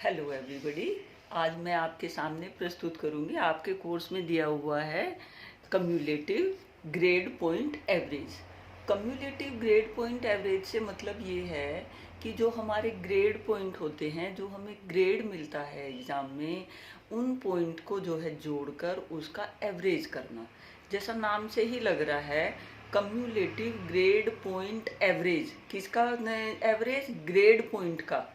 Hello everybody. आज मैं आपके सामने प्रस्तुत करूंगी, आपके कोर्स में दिया हुआ है cumulative grade point average. Cumulative grade point average से मतलब ये है कि जो हमारे ग्रेड पॉइंट होते हैं, जो हमें ग्रेड मिलता है एग्ज़ाम में, उन पॉइंट को जो है जोड़कर उसका एवरेज करना। जैसा नाम से ही लग रहा है, कम्युलेटिव ग्रेड पॉइंट एवरेज। किसका एवरेज? ग्रेड पॉइंट का।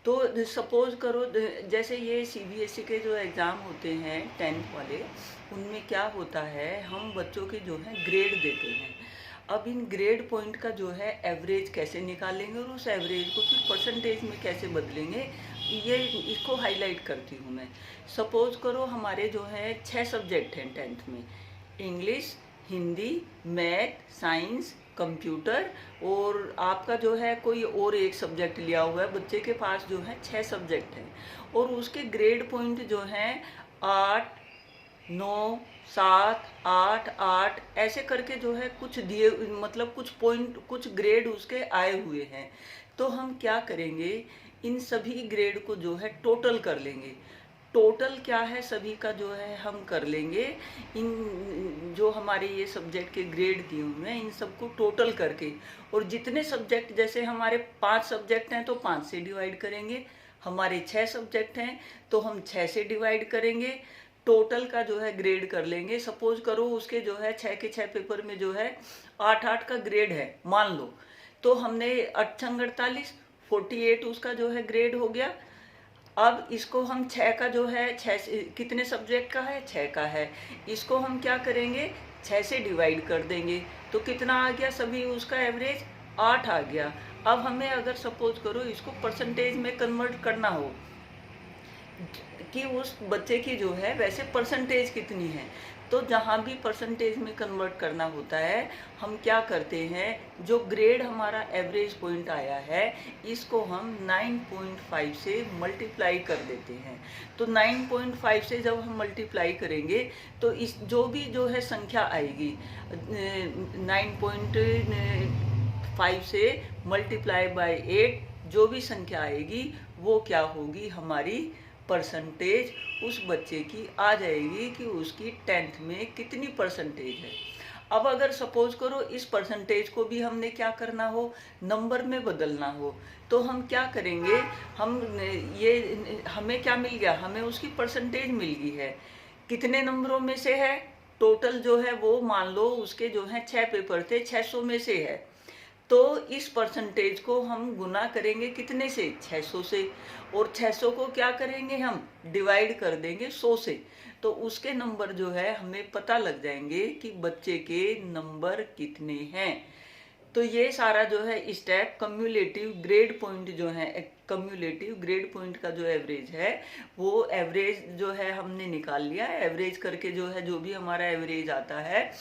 तो सपोज करो, जैसे ये सीबीएसई के जो एग्ज़ाम होते हैं 10th वाले, उनमें क्या होता है, हम बच्चों के जो है ग्रेड देते हैं। अब इन ग्रेड पॉइंट का जो है एवरेज कैसे निकालेंगे और उस एवरेज को फिर परसेंटेज में कैसे बदलेंगे, ये इसको हाईलाइट करती हूँ मैं। सपोज करो हमारे जो है 6 सब्जेक्ट हैं 10th में, English, Hindi, math, science, computer, और आपका जो है कोई और एक सब्जेक्ट लिया हुआ है। बच्चे के पास जो है 6 सब्जेक्ट हैं और उसके ग्रेड पॉइंट जो हैं 8, 9, 7, 8, 8 ऐसे करके जो है कुछ दिए, मतलब कुछ पॉइंट, कुछ ग्रेड उसके आए हुए हैं। तो हम क्या करेंगे, इन सभी ग्रेड को जो है टोटल कर लेंगे। टोटल क्या है सभी का जो है हम कर लेंगे। इन जो हमारे ये सब्जेक्ट के ग्रेड दिए हुए हैं, इन सबको टोटल करके, और जितने सब्जेक्ट, जैसे हमारे 5 सब्जेक्ट हैं तो 5 से डिवाइड करेंगे, हमारे 6 सब्जेक्ट हैं तो हम 6 से डिवाइड करेंगे, टोटल का जो है ग्रेड कर लेंगे। सपोज करो उसके जो है 6 के 6 पेपर में जो है 8-8 का ग्रेड है, मान लो, तो हमने 8 48 48 उसका जो है ग्रेड हो गया। अब इसको हम 6 का जो है, 6 कितने सब्जेक्ट का है? 6 का है। इसको हम क्या करेंगे, 6 से डिवाइड कर देंगे, तो कितना आ गया सभी उसका एवरेज? 8 आ गया। अब हमें अगर सपोज करो इसको परसेंटेज में कन्वर्ट करना हो कि उस बच्चे की जो है वैसे परसेंटेज कितनी है, तो जहाँ भी परसेंटेज में कन्वर्ट करना होता है, हम क्या करते हैं, जो ग्रेड हमारा एवरेज पॉइंट आया है, इसको हम 9.5 से मल्टीप्लाई कर देते हैं। तो 9.5 से जब हम मल्टीप्लाई करेंगे तो इस जो भी जो है संख्या आएगी, 9.5 से मल्टीप्लाई बाय 8, जो भी संख्या आएगी वो क्या होगी, हमारी परसेंटेज उस बच्चे की आ जाएगी कि उसकी 10th में कितनी परसेंटेज है। अब अगर सपोज करो इस परसेंटेज को भी हमने क्या करना हो, नंबर में बदलना हो, तो हम क्या करेंगे, हम ये, हमें क्या मिल गया, हमें उसकी परसेंटेज मिल गई है, कितने नंबरों में से है, टोटल जो है वो मान लो उसके जो है 6 पेपर थे, 600 में से है। तो इस परसेंटेज को हम गुना करेंगे कितने से? 600 से, और 600 को क्या करेंगे, हम डिवाइड कर देंगे 100 से, तो उसके नंबर जो है हमें पता लग जाएंगे कि बच्चे के नंबर कितने हैं। तो ये सारा जो है स्टेप कम्युलेटिव ग्रेड पॉइंट जो है, कम्युलेटिव ग्रेड पॉइंट का जो एवरेज है, वो एवरेज जो है हमने निकाल लिया। एवरेज करके जो है, जो भी हमारा एवरेज आता है,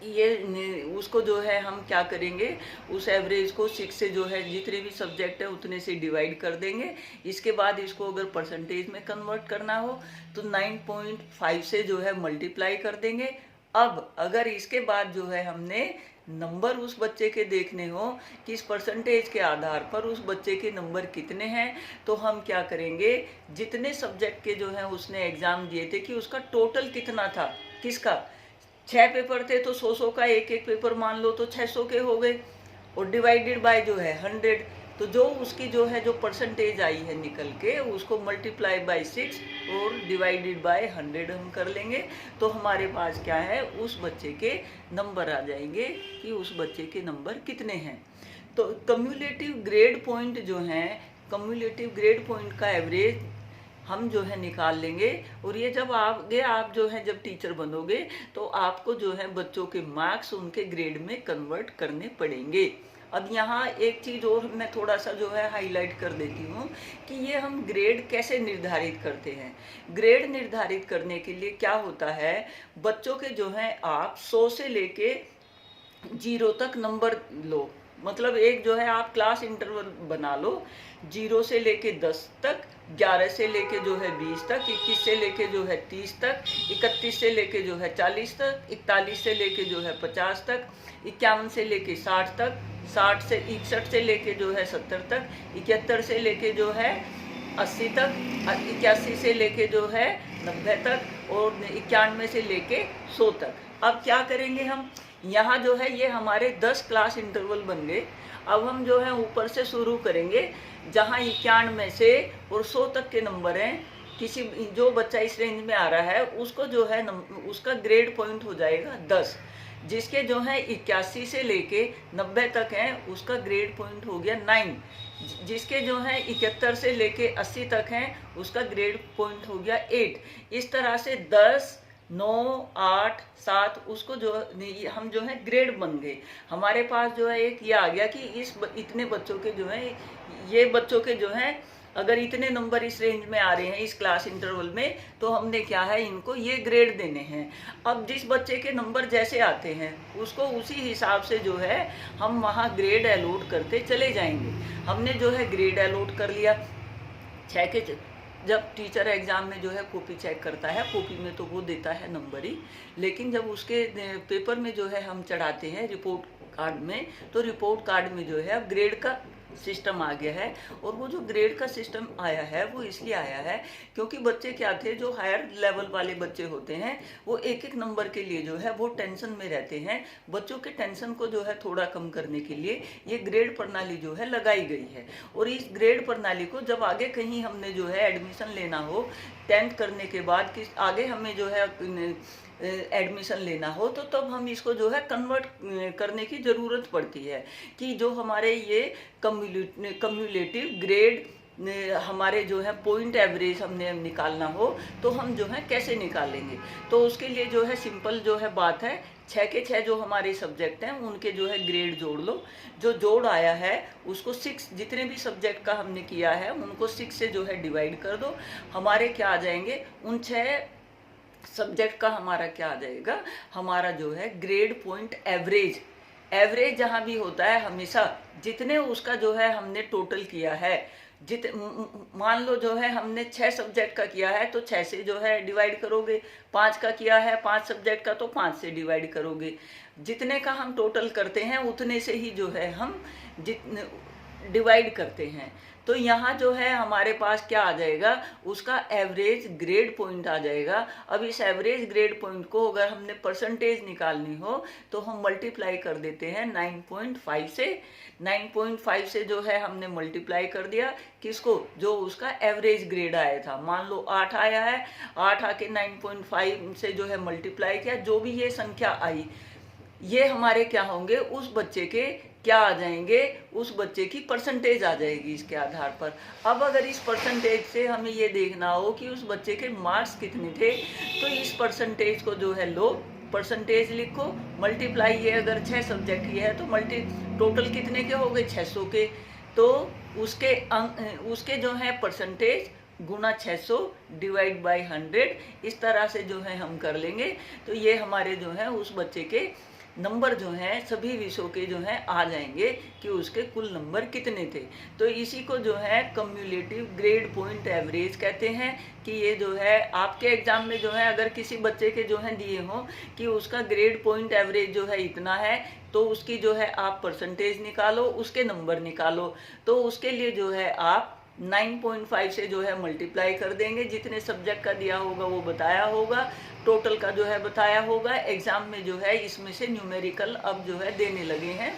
ये उसको जो है हम क्या करेंगे, उस एवरेज को 6 से जो है जितने भी सब्जेक्ट है उतने से डिवाइड कर देंगे। इसके बाद इसको अगर परसेंटेज में कन्वर्ट करना हो तो 9.5 से जो है मल्टीप्लाई कर देंगे। अब अगर इसके बाद जो है हमने नंबर उस बच्चे के देखने हो कि इस परसेंटेज के आधार पर उस बच्चे के नंबर कितने हैं, तो हम क्या करेंगे, जितने सब्जेक्ट के जो है उसने एग्जाम दिए थे कि उसका टोटल कितना था, किसका, 6 पेपर थे तो 100 का एक एक पेपर मान लो, तो 600 के हो गए, और डिवाइडेड बाय जो है 100, तो जो उसकी जो है जो परसेंटेज आई है निकल के, उसको मल्टीप्लाई बाय 6 और डिवाइडेड बाय 100 हम कर लेंगे, तो हमारे पास क्या है, उस बच्चे के नंबर आ जाएंगे कि उस बच्चे के नंबर कितने हैं। तो कम्युलेटिव ग्रेड पॉइंट जो हैं, कम्युलेटिव ग्रेड पॉइंट का एवरेज हम जो है निकाल लेंगे, और ये जब आगे आप जो है जब टीचर बनोगे तो आपको जो है बच्चों के मार्क्स उनके ग्रेड में कन्वर्ट करने पड़ेंगे। अब यहाँ एक चीज़ और मैं थोड़ा सा जो है हाईलाइट कर देती हूँ कि ये हम ग्रेड कैसे निर्धारित करते हैं। ग्रेड निर्धारित करने के लिए क्या होता है, बच्चों के जो है आप 100 से लेके 0 तक नंबर लो, मतलब एक जो है आप क्लास इंटरवल बना लो, 0 से लेके 10 तक, 11 से लेके जो है 20 तक, 21 से लेके जो है 30 तक, 31 से लेके जो है 40 तक, 41 से लेके जो है 50 तक, 51 से लेके 60 तक, 61 से लेके जो है 70 तक, 71 से लेके जो है 80 तक, 81 से लेके जो है 90 तक, और 91 से लेके 100 तक। अब क्या करेंगे हम, यहाँ जो है ये हमारे 10 क्लास इंटरवल बन गए। अब हम जो है ऊपर से शुरू करेंगे, जहाँ 91 से और 100 तक के नंबर हैं। किसी जो बच्चा इस रेंज में आ रहा है उसको जो है उसका ग्रेड पॉइंट हो जाएगा 10। जिसके जो है 81 से लेके 90 तक हैं उसका ग्रेड पॉइंट हो गया 9। जिसके जो है 71 से लेके 80 तक हैं उसका ग्रेड पॉइंट हो गया 8। इस तरह से 10, 9, 8, 7 उसको जो हम जो है ग्रेड बन गए। हमारे पास जो है एक ये आ गया कि इतने बच्चों के जो है, ये बच्चों के जो है अगर इतने नंबर इस रेंज में आ रहे हैं इस क्लास इंटरवल में, तो हमने क्या है इनको ये ग्रेड देने हैं। अब जिस बच्चे के नंबर जैसे आते हैं उसको उसी हिसाब से जो है हम वहाँ ग्रेड अलॉट करते चले जाएंगे। हमने जो है ग्रेड अलॉट कर लिया। जब टीचर एग्जाम में जो है कॉपी चेक करता है, कॉपी में तो वो देता है नंबर ही, लेकिन जब उसके पेपर में जो है हम चढ़ाते हैं रिपोर्ट कार्ड में, तो रिपोर्ट कार्ड में जो है अब ग्रेड का सिस्टम आ गया है। और वो जो ग्रेड का सिस्टम आया है वो इसलिए आया है क्योंकि बच्चे क्या थे, जो हायर लेवल वाले बच्चे होते हैं वो एक एक नंबर के लिए जो है वो टेंशन में रहते हैं। बच्चों के टेंशन को जो है थोड़ा कम करने के लिए ये ग्रेड प्रणाली जो है लगाई गई है। और इस ग्रेड प्रणाली को जब आगे कहीं हमने जो है एडमिशन लेना हो, 10th करने के बाद कि आगे हमें जो है एडमिशन लेना हो, तो तब हम इसको जो है कन्वर्ट करने की ज़रूरत पड़ती है कि जो हमारे ये कम्युलेटिव ग्रेड हमारे जो है पॉइंट एवरेज हमने निकालना हो तो हम जो है कैसे निकालेंगे। तो उसके लिए जो है सिंपल जो है बात है, 6 के 6 जो हमारे सब्जेक्ट हैं उनके जो है ग्रेड जोड़ लो। जो जोड़ आया है उसको 6, जितने भी सब्जेक्ट का हमने किया है उनको 6 से जो है डिवाइड कर दो। हमारे क्या आ जाएंगे, उन 6 सब्जेक्ट का हमारा क्या आ जाएगा, हमारा जो है ग्रेड पॉइंट एवरेज। एवरेज जहाँ भी होता है हमेशा जितने उसका जो है हमने टोटल किया है, मान लो जो है हमने 6 सब्जेक्ट का किया है तो 6 से जो है डिवाइड करोगे, 5 का किया है 5 सब्जेक्ट का तो 5 से डिवाइड करोगे। जितने का हम टोटल करते हैं उतने से ही जो है हम डिवाइड करते हैं। तो यहाँ जो है हमारे पास क्या आ जाएगा, उसका एवरेज ग्रेड पॉइंट आ जाएगा। अब इस एवरेज ग्रेड पॉइंट को अगर हमने परसेंटेज निकालनी हो तो हम मल्टीप्लाई कर देते हैं 9.5 से। 9.5 से जो है हमने मल्टीप्लाई कर दिया किसको, जो उसका एवरेज ग्रेड आया था। मान लो 8 आया है, 8 आके 9.5 से जो है मल्टीप्लाई किया, जो भी ये संख्या आई ये हमारे क्या होंगे, उस बच्चे के क्या आ जाएंगे, उस बच्चे की परसेंटेज आ जाएगी इसके आधार पर। अब अगर इस परसेंटेज से हमें ये देखना हो कि उस बच्चे के मार्क्स कितने थे, तो इस परसेंटेज को जो है लो, परसेंटेज लिखो, मल्टीप्लाई ये अगर 6 सब्जेक्ट की है तो टोटल कितने के हो गए 600 के, तो उसके जो है परसेंटेज गुना 600 डिवाइड बाई 100, इस तरह से जो है हम कर लेंगे। तो ये हमारे जो है उस बच्चे के नंबर जो हैं सभी विषयों के जो हैं आ जाएंगे कि उसके कुल नंबर कितने थे। तो इसी को जो है कम्युलेटिव ग्रेड पॉइंट एवरेज कहते हैं कि ये जो है आपके एग्जाम में जो है अगर किसी बच्चे के जो है दिए हों कि उसका ग्रेड पॉइंट एवरेज जो है इतना है, तो उसकी जो है आप परसेंटेज निकालो, उसके नंबर निकालो। तो उसके लिए जो है आप 9.5 से जो है मल्टीप्लाई कर देंगे, जितने सब्जेक्ट का दिया होगा वो बताया होगा, टोटल का जो है बताया होगा। एग्जाम में जो है इसमें से न्यूमेरिकल अब जो है देने लगे हैं,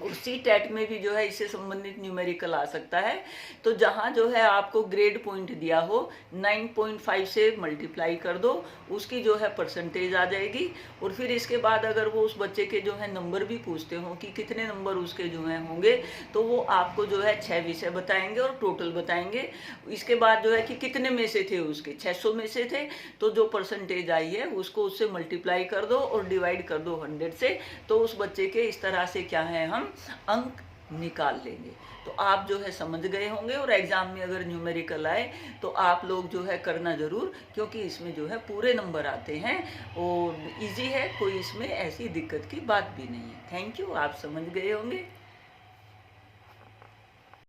और सी-टेट में भी जो है इससे संबंधित न्यूमेरिकल आ सकता है। तो जहाँ जो है आपको ग्रेड पॉइंट दिया हो 9.5 से मल्टीप्लाई कर दो, उसकी जो है परसेंटेज आ जाएगी। और फिर इसके बाद अगर वो उस बच्चे के जो है नंबर भी पूछते हो कि कितने नंबर उसके जो है होंगे, तो वो आपको जो है 6 विषय बताएंगे और टोटल बताएंगे। इसके बाद जो है कि कितने में से थे, उसके 600 में से थे, तो जो परसेंटेज आई है उसको उससे मल्टीप्लाई कर दो और डिवाइड कर दो 100 से। तो उस बच्चे के इस तरह से क्या है हम अंक निकाल लेंगे। तो आप जो है समझ गए होंगे, और एग्जाम में अगर न्यूमेरिकल आए तो आप लोग जो है करना जरूर, क्योंकि इसमें जो है पूरे नंबर आते हैं और इजी है, कोई इसमें ऐसी दिक्कत की बात भी नहीं है। थैंक यू, आप समझ गए होंगे।